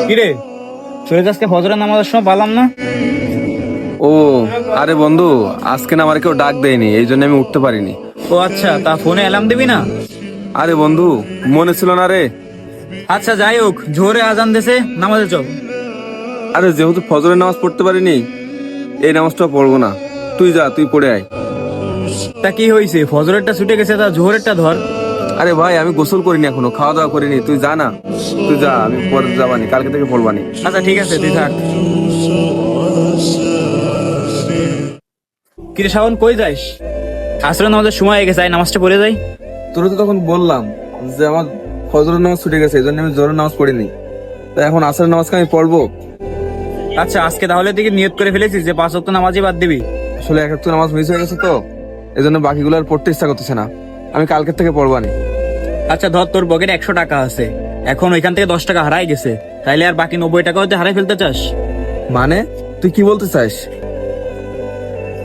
কিরে, শরীর আজকে ফজরের নামাজের সময় পালাম না। ও আরে বন্ধু, আজকে না আমার কেউ ডাক দেয়নি, এই জন্য আমি উঠতে পারিনি। ও আচ্ছা, তা ফোনে অ্যালার্ম দিবি না? আরে বন্ধু, মনে ছিল না রে। আচ্ছা যাই হোক, জোরে আজান দেছে, নামাজে চল। আরে যেহেতু ফজরের নামাজ পড়তে পারিনি, এই নামাজটা পড়বো না। তুই যা, তুই পড়ে আয়। তা কি হয়েছে, ফজরেরটা ছুটে গেছে, তা জোহরেরটা ধর। আরে ভাই, আমি গোসল করিনি এখনো, খাওয়া দাওয়া করিনি। তুই যা না, তুই যা, আমি পরে যাবানি, কালকে থেকে পড়বানি। আচ্ছা ঠিক আছে, তুই থাক। কিরে শাওন, কই যাইস? আসলে নামাজের সময় হয়ে গেছে, আয় নামাজটা পড়ে যাই। তোর তো তখন বললাম যে আমার ফজরের নামাজ ছুটে গেছে, এই জন্য আমি জোহরের নামাজ পড়িনি। তাই এখন আসরের নামাজকে আমি পড়বো। আচ্ছা, আজকে তাহলে তুই কি নিয়ত করে ফেলেছিস যে 5 ওয়াক্ত নামাজই বাদ দিবি? আসলে এক একটা নামাজ মিস হয়ে গেছে তো, এই জন্য বাকিগুলো আর পড়তে ইচ্ছা করতেছে না। আমি কালকের থেকে পড়বানি। আচ্ছা ধর, তোর পকেটে 100 টাকা আছে, এখন ওইখান থেকে 10 টাকা হারাই গেছে, তাইলে আর বাকি 90 টাকা হয়তো হারাই ফেলতে চাস? মানে তুই কি বলতে চাস?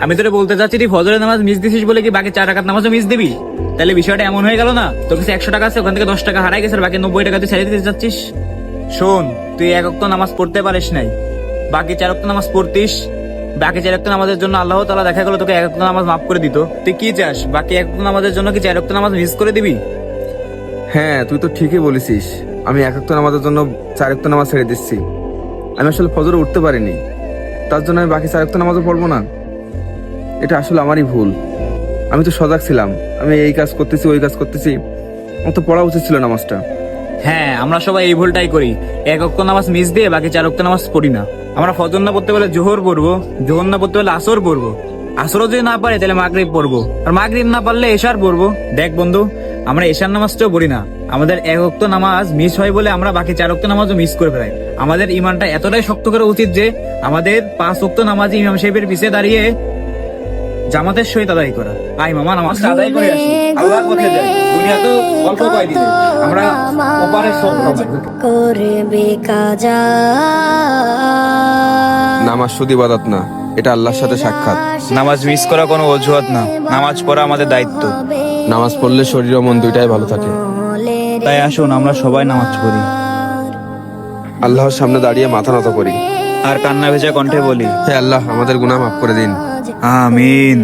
আমি তোরে বলতে চাচ্ছি, তুই ফজরের নামাজ মিস দিছিস বলে কি বাকি 4 টাকার নামাজও মিস দিবি? তাহলে বিষয়টা এমন হয়ে গেল না, তোর কাছে 100 টাকা আছে, ওখান থেকে 10 টাকা হারাই গেছে, আর বাকি 90 টাকা তুই ছেড়ে দিতে চাচ্ছিস? শোন, তুই 1 ওয়াক্ত নামাজ পড়তে পারিস নাই, বাকি 4 ওয়াক্ত নামাজ পড়তিস, বাকি 4 ওয়াক্ত নামাজের জন্য আল্লাহ তাআলা দেখা গেল তোকে 1 ওয়াক্ত নামাজ মাফ করে দিত। তুই কি চাস, বাকি 1 ওয়াক্ত নামাজের জন্য কি 4 ওয়াক্ত নামাজ মিস করে দিবি? হ্যাঁ, তুই তো ঠিকই বলেছিস। আমি এক একটা নামাজের জন্য 4 ওয়াক্ত নামাজ ছেড়ে দিচ্ছি। আমি আসলে ফজরে উঠতে পারিনি, তার জন্য আমি বাকি 4 ওয়াক্ত নামাজও পড়বো না। এটা আসলে আমারই ভুল। আমি তো সজাগ ছিলাম, আমি এই কাজ করতেছি, ওই কাজ করতেছি। আমার তো পড়া উচিত ছিল নামাজটা। হ্যাঁ, আমরা সবাই এই ভুলটাই করি, 1 ওয়াক্ত নামাজ মিস দিয়ে বাকি 4 ওয়াক্ত নামাজ পড়ি না। আমরা ফজর না পড়তে পারলে জোহর পড়বো, জোহর না পড়তে পারলে আসর পড়বো, আসরও যদি না পারে তাহলে মাগরিব পড়বো, আর মাগরিব না পারলে এশার পড়বো। দেখ বন্ধু, আমরা এশার নামাজটাও পড়ি না, আমাদের 1 ওয়াক্ত নামাজ মিস হয় বলে আমরা বাকি 4 ওয়াক্ত নামাজও মিস করে ফেলাই। আমাদের ইমানটা এতটাই শক্ত করা উচিত যে আমাদের 5 ওয়াক্ত নামাজ ইমাম সাহেবের পিছে দাঁড়িয়ে জামাতের সহিত আদায় করা। আই মামা, নামাজটা আদায় করে আসি, আল্লাহর পথে যাই। দুনিয়া তো অল্প কয়দিন, আমরা ওপারে সব করবে কাজা। নামাজ শুধু ইবাদত না, এটা আল্লাহর সাথে সাক্ষাৎ। নামাজ মিস করা কোনো অজুহাত না, নামাজ পড়া আমাদের দায়িত্ব। নামাজ পড়লে শরীর ও মন দুইটাই ভালো থাকে। তাই আসুন আমরা সবাই নামাজ পড়ি, আল্লাহর সামনে দাঁড়িয়ে মাথা নত করি, আর কান্না ভেজা কণ্ঠে বলি, হে আল্লাহ, আমাদের গুনাহ মাফ করে দিন। আমিন।